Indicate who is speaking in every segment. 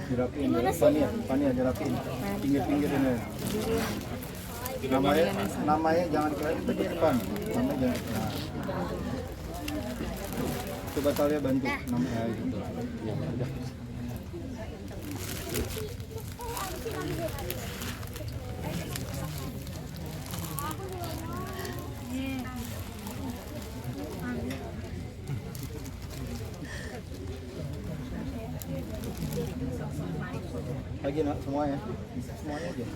Speaker 1: Dirapiin ya, Fania dirapiin. Pinggir-pinggir ini. Namanya jangan dikelain ke depan. Namanya jangan. Nah. Coba Talia bantu namanya gitu. Ya, udah. Lagi nak semuanya, semuanya aja.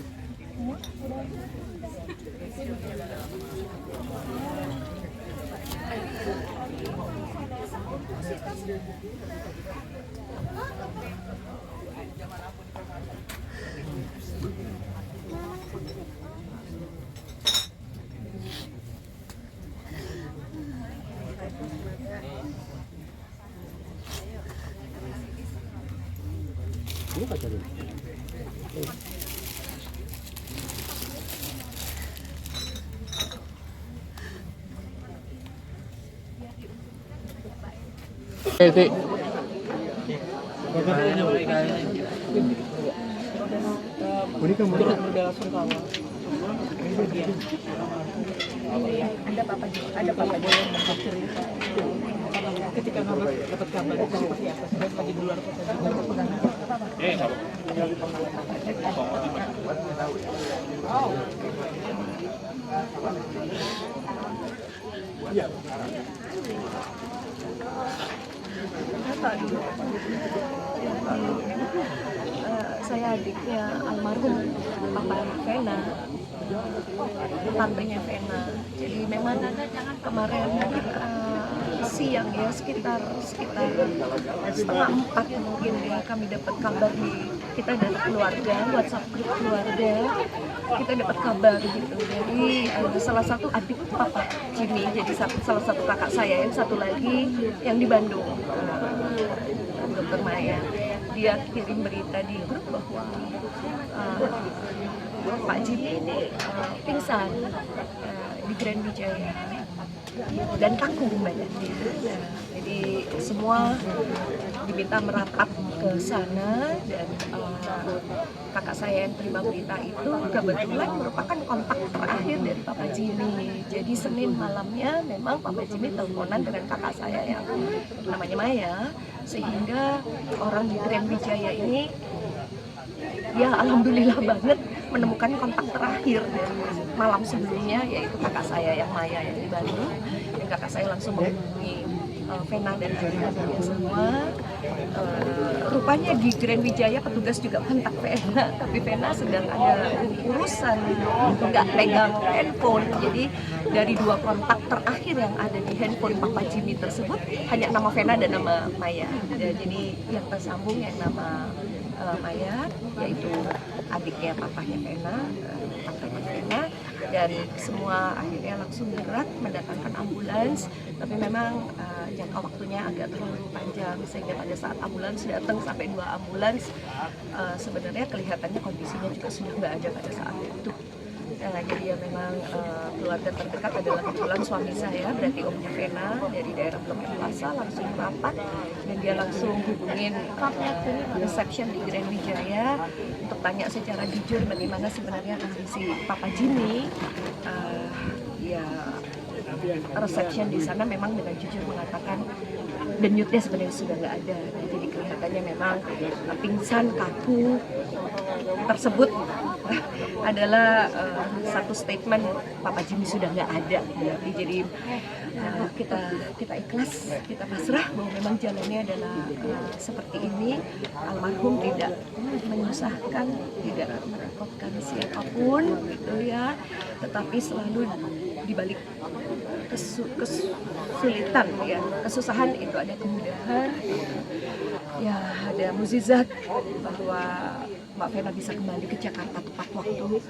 Speaker 1: Ini pacaran. Oke. Berikan langsung kawan. Ada papa dia yang cerita. Ketika dapat kabar itu seperti apa? Sudah lagi di luar kota juga.
Speaker 2: Saya adiknya almarhum Papa Vena, tantenya Vena. Jadi memang kemarin siang ya sekitar 3:30 mungkin ya kami dapat kabar kita dari keluarga, WhatsApp grup keluarga, kita dapat kabar gitu. Jadi salah satu adik Papa Jimmy, jadi salah satu kakak saya, yang satu lagi yang di Bandung, Dokter Maya, dia kirim berita di grup bahwa Pak Jimmy ini pingsan di Grand Wijaya dan kaku badannya. Jadi semua diminta merapat ke sana dan kakak saya yang terima berita itu kebetulan merupakan kontak terakhir dari Papa Jimmy. Jadi Senin malamnya memang Papa Jimmy teleponan dengan kakak saya yang namanya Maya, sehingga orang di Grand Wijaya ini ya alhamdulillah banget menemukan kontak terakhir dari malam sebelumnya, yaitu kakak saya yang Maya yang di Bandung. Dan kakak saya langsung menghubungi Vena dan adik-adiknya semua. Rupanya di Grand Wijaya petugas juga kontak Vena, tapi Vena sedang ada urusan, nggak pegang handphone. Jadi dari 2 kontak terakhir yang ada di handphone Papa Jimmy tersebut hanya nama Vena dan nama Maya. Jadi yang tersambung yang nama Maya, yaitu adiknya papahnya Vena, tantenya Vena, dan semua akhirnya langsung gerak mendatangkan ambulans. Tapi memang jangka waktunya agak terlalu panjang, sehingga pada saat ambulans datang sampai 2 ambulans, sebenarnya kelihatannya kondisinya juga sudah nggak ada pada saat itu. Jadi ya memang keluarga terdekat adalah kebetulan suami saya, berarti omnya Vena dari daerah Blok M Plaza, langsung merapat dan dia langsung hubungin reception di Grand Wijaya untuk tanya secara jujur bagaimana sebenarnya kondisi Papa Jimmy. Ya reception di sana memang dengan jujur mengatakan denyutnya sebenarnya sudah nggak ada. Jadi kelihatannya memang pingsan, kaku tersebut adalah satu statement Papa Jimmy sudah nggak ada. Jadi kita ikhlas, kita pasrah bahwa memang jalannya adalah seperti ini. Almarhum tidak menyusahkan, tidak merepotkan siapapun, gitu ya. Tetapi selalu dibalik kesulitan, ya, kesusahan itu ada kemudahan. Ya, ada mukjizat bahwa Mbak Vena bisa kembali ke Jakarta tepat waktu,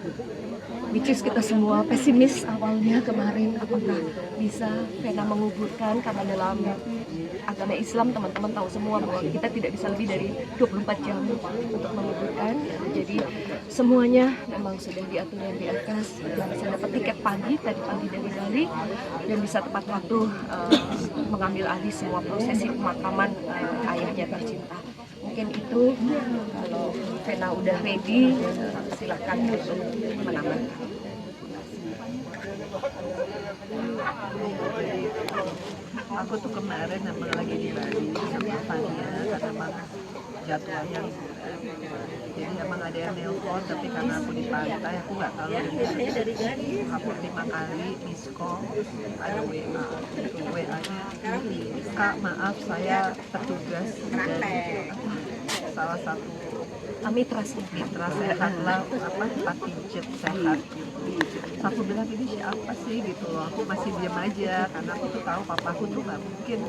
Speaker 2: which is kita semua pesimis awalnya kemarin apakah bisa Vena menguburkan, karena dalam agama Islam teman-teman tahu semua bahwa kita tidak bisa lebih dari 24 jam untuk menguburkan. Jadi semuanya memang sudah diatur dan di atas, dan bisa dapat tiket pagi tadi pagi dari Bali dan bisa tepat waktu mengambil alih semua prosesi pemakaman ayahnya tercinta. Mungkin itu, kalau Vena udah ready, silakan untuk menambahkan.
Speaker 1: Aku tuh kemarin emang lagi di Bali sama Fania karena emang jadwalnya jadi emang ada yang nelpon, tapi karena aku di pantai aku nggak tahu aku 5 kali miss call, ada WA nya, Kak maaf saya petugas dari salah satu
Speaker 2: Mitra
Speaker 1: sehat lah, Pak Pijet sehat. Terus aku bilang ini siapa sih gitu loh, aku masih diam aja karena aku tuh tahu papaku tuh nggak mungkin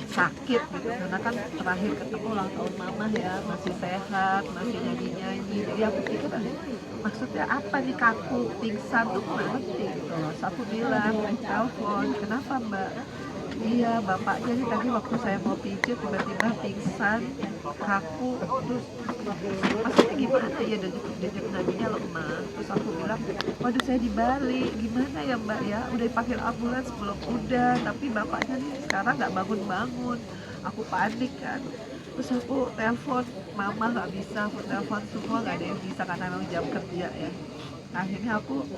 Speaker 1: sakit gitu, karena kan terakhir ketemu ulang tahun mama ya, masih sehat, masih nyanyi-nyanyi, jadi aku pikir maksudnya apa nih kaku, pingsan tuh mati gitu loh. Terus aku bilang, telepon, kenapa mbak? Iya, bapaknya nih tadi waktu saya mau pijit tiba-tiba pingsan, kaku, terus maksudnya gimana ya, denyut nadinya lemah. Terus aku bilang, waduh saya di Bali, gimana ya mbak ya, udah dipanggil ambulans belum? Udah, tapi bapaknya nih sekarang nggak bangun-bangun. Aku panik kan, terus aku telepon mama nggak bisa, aku telepon semua nggak ada yang bisa karena memang jam kerja ya. Akhirnya aku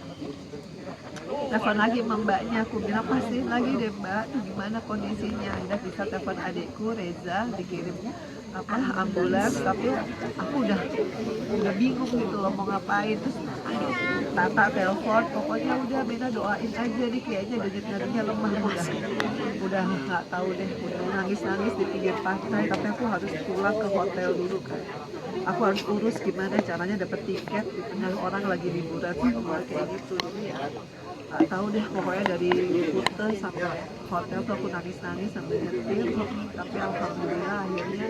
Speaker 1: telepon lagi sama mbaknya, aku bilang pastiin lagi deh mbak, tuh gimana kondisinya. Udah bisa telepon adikku Reza, dikirim ambulans, tapi aku udah bingung gitu loh mau ngapain. Terus Tata telepon, pokoknya udah Bena doain aja nih, kayaknya denyut-nadinya lemah, udah nggak tahu deh, udah nangis-nangis di pinggir pantai, tapi aku harus pulang ke hotel dulu kan. Aku harus urus gimana caranya dapat tiket di tengah orang lagi liburan semua kayak gitu. Jadi ya nggak tahu deh, pokoknya dari Kuta sampai hotel tuh aku nangis-nangis sampai nyetir, tapi alhamdulillah akhirnya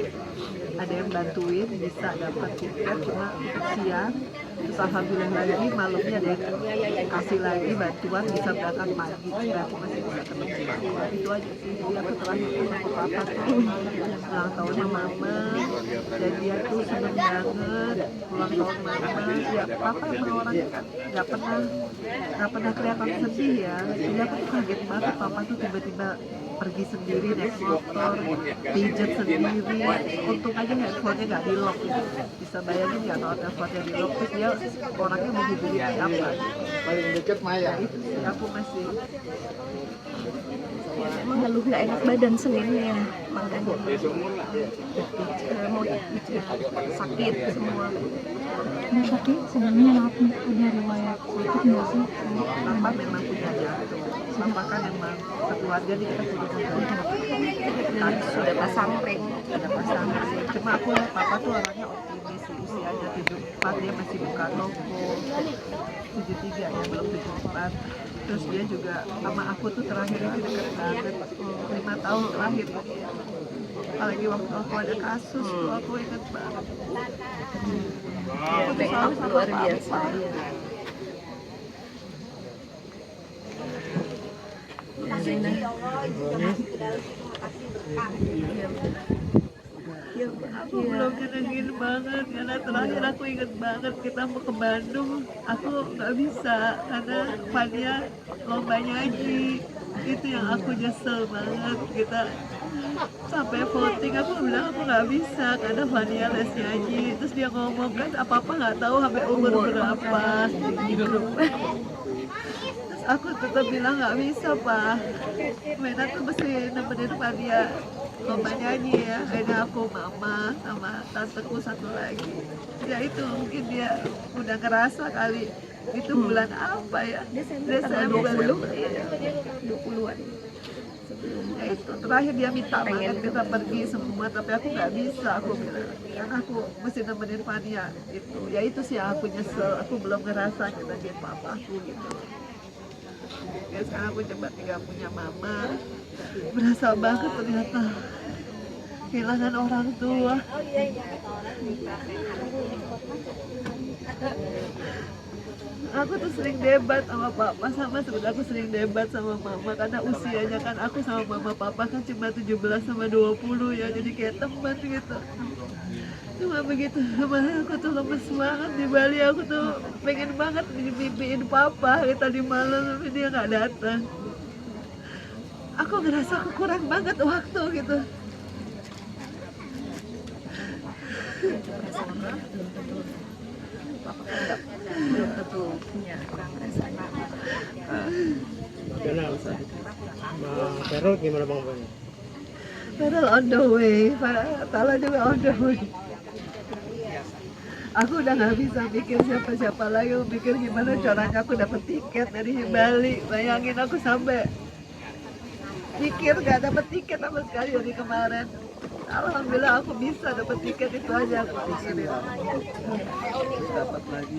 Speaker 1: ada yang bantuin bisa dapat tiket cuma untuk siang. Terus alhamdulillah lagi malamnya ada yang kasih lagi bantuan bisa berangkat pagi supaya aku masih bisa ketemu. Itu aja sih. Jadi aku terakhir ketemu papa tuh ulang tahunnya mama, dan dia tuh seneng banget ulang tahun mama. Ya papa emang orangnya kan nggak pernah kelihatan sedih ya. Jadi aku tuh kaget banget papa tuh tiba-tiba pergi sendiri naik motor, pijet sendiri. Untung aja handphonenya nggak di lock gitu. Bisa bayangin nggak kalau handphonenya di lock, terus dia orangnya mau hubungi siapa?
Speaker 3: Paling dekat Maya.
Speaker 1: Itu sih aku masih
Speaker 2: mengeluh nggak enak badan Seninnya, makanya mau sakit semua.
Speaker 4: Nah, tapi sebenarnya ada riwayat sakit nggak sih?
Speaker 1: papa memang punya jantung. Papa kan emang keluarga nih kita sudah
Speaker 2: Sudah pasang ring.
Speaker 1: Cuma aku lihat papa tuh orangnya optimis, usianya 74 dia masih buka toko, 73 ya belum 74. Terus dia juga sama aku tuh terakhir itu deket banget, 5 tahun terakhir. Apalagi waktu aku ada kasus tuh aku inget banget. Aku tuh selalu sama
Speaker 2: Luar biasa.
Speaker 1: papa. Aku belum nyenengin banget karena terakhir aku inget banget kita mau ke Bandung, aku nggak bisa karena Fania lomba nyanyi. Itu yang aku nyesel banget, kita sampai voting aku bilang aku nggak bisa karena Fania les nyanyi. Terus dia ngomong kan apa-apa nggak tahu sampai umur berapa di grup. Terus aku tetap bilang nggak bisa pak, Mena tuh mesti nemenin Fania lomba nyanyi ya. Akhirnya aku, mama, sama tanteku satu lagi. Ya itu mungkin dia udah ngerasa kali itu bulan apa ya? Desember
Speaker 2: 20-an.
Speaker 1: Ya itu terakhir dia minta banget kita pergi semua, tapi aku nggak bisa, aku bilang karena aku mesti nemenin Fania itu. Ya itu sih yang aku nyesel, aku belum ngerasa kita dia papaku gitu. Ya sekarang aku coba tinggal punya mama, berasa banget ternyata kehilangan orang tua. Aku tuh sering debat sama papa, sama sebenarnya aku sering debat sama mama karena usianya kan aku sama mama papa kan cuma 17 sama 20 ya, jadi kayak teman gitu. Cuma begitu, kemarin aku tuh lemes banget di Bali, aku tuh pengen banget mimpiin papa tadi malam tapi dia nggak datang. Aku ngerasa aku kurang banget waktu gitu.
Speaker 2: Belum tentu punya orang rasanya.
Speaker 3: Kenal. Pero gimana bang?
Speaker 1: Padahal on the way, Tala juga on the way. Aku udah nggak bisa pikir siapa-siapa lagi, aku pikir gimana caranya aku dapat tiket dari Bali. Bayangin aku sampai pikir nggak dapat tiket sama sekali dari kemarin. Alhamdulillah aku bisa dapat tiket, itu aja aku pikirin.
Speaker 5: Dapat lagi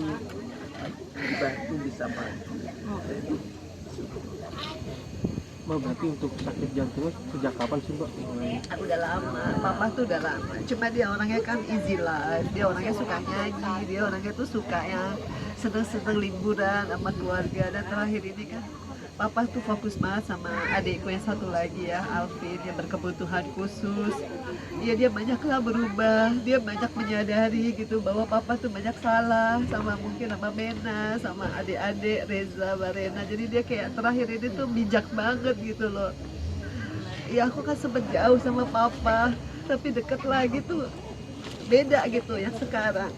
Speaker 5: dibantu bisa maju. Mbak, berarti untuk sakit jantungnya sejak kapan sih Mbak?
Speaker 1: Udah lama, papa tuh udah lama. Cuma dia orangnya kan easy life, dia orangnya suka nyanyi, dia orangnya tuh suka yang seneng-seneng liburan sama keluarga. Dan terakhir ini kan papa tuh fokus banget sama adikku yang satu lagi ya, Alvin, yang berkebutuhan khusus. Ya dia banyaklah berubah, dia banyak menyadari gitu bahwa papa tuh banyak salah sama mungkin sama Mena, sama adik-adik Reza, Barena. Jadi dia kayak terakhir ini tuh bijak banget gitu loh. Ya aku kan sempet jauh sama papa, tapi deket lagi tuh beda gitu yang sekarang.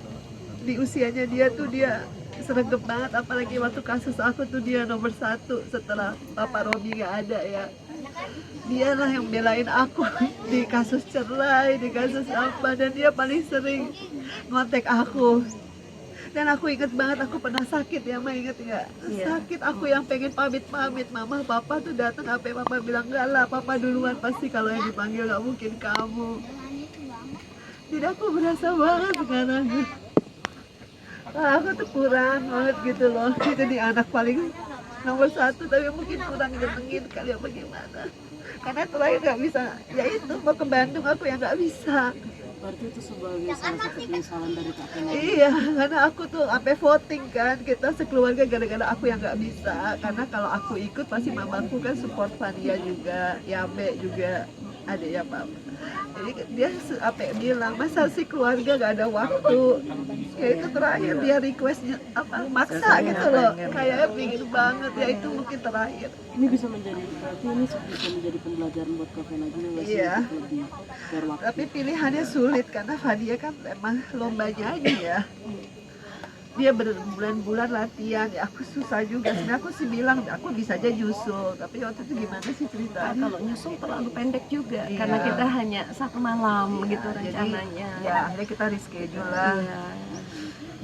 Speaker 1: Di usianya dia tuh dia serem banget, apalagi waktu kasus aku tuh dia nomor 1 setelah Papa Robi gak ada ya. Dialah yang belain aku di kasus cerai, di kasus apa, dan dia paling sering ngontek aku. Dan aku inget banget aku pernah sakit ya, Ma, inget nggak? Sakit, aku yang pengen pamit-pamit, mama papa tuh datang, apa papa bilang enggak lah, papa duluan pasti, kalau yang dipanggil nggak mungkin kamu. Jadi aku berasa banget sekarang. Aku tuh kurang banget gitu loh, jadi anak paling nomor 1 tapi mungkin kurang nyenengin kali apa gimana. Karena terakhir nggak bisa, ya itu mau ke Bandung aku yang nggak bisa.
Speaker 5: Berarti itu sebagai salah satu penyesalan dari Kak Fena.
Speaker 1: Iya, karena aku tuh sampai voting kan, kita sekeluarga gara-gara aku yang nggak bisa. Karena kalau aku ikut pasti mamaku kan support Fania juga, Yabe juga, adiknya Papa. Jadi dia apa bilang, masa sih keluarga gak ada waktu. Kayak itu terakhir dia requestnya apa maksa gitu loh, kayaknya pingin banget ya, itu mungkin terakhir.
Speaker 5: Ini bisa menjadi, berarti ini bisa menjadi pembelajaran buat Kak Fena juga nggak sih?
Speaker 1: Iya.
Speaker 5: Untuk lebih berwaktu.
Speaker 1: Tapi pilihannya sulit karena Fadia kan emang lomba nyanyi ya. Dia berbulan-bulan latihan, ya aku susah juga. Sebenarnya aku sih bilang aku bisa aja nyusul, tapi waktu itu gimana sih ceritanya?
Speaker 2: Kalau nyusul terlalu pendek juga,
Speaker 1: Iya.
Speaker 2: karena kita hanya 1 malam gitu
Speaker 1: Jadi,
Speaker 2: rencananya.
Speaker 1: ya akhirnya kita reschedule lah.
Speaker 2: Iya.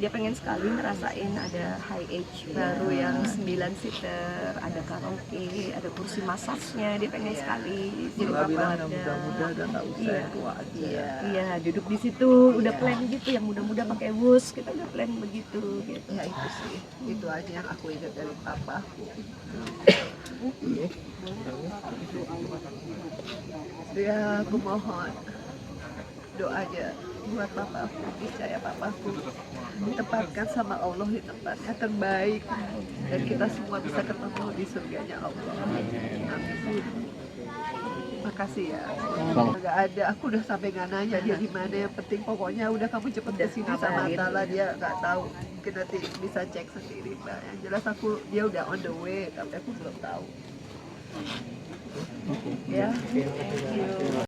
Speaker 2: Dia pengen sekali ngerasain ada high age baru yang 9 seater, ada karaoke, ada kursi massage-nya, dia pengen sekali. Jadi
Speaker 5: Mbak bilang
Speaker 2: papa
Speaker 5: yang
Speaker 2: ada.
Speaker 5: muda-muda dan nggak usah
Speaker 2: Iya.
Speaker 5: yang tua aja.
Speaker 2: Iya, duduk di situ udah plan gitu, yang muda-muda pakai wus, kita udah plan begitu gitu.
Speaker 1: Ya itu sih, itu aja yang aku ingat dari papaku. Ya aku mohon doanya buat papaku, percaya papaku ditempatkan sama Allah di tempatnya terbaik, dan kita semua bisa ketemu di surganya Allah. Amin. Makasih ya. Nggak ada, aku udah sampai nggak nanya dia di mana. Yang penting pokoknya udah kamu cepet kesini sama Tala, dia nggak tahu, mungkin nanti bisa cek sendiri Mbak. Yang jelas aku dia udah on the way, tapi aku belum tahu. Ya, thank you.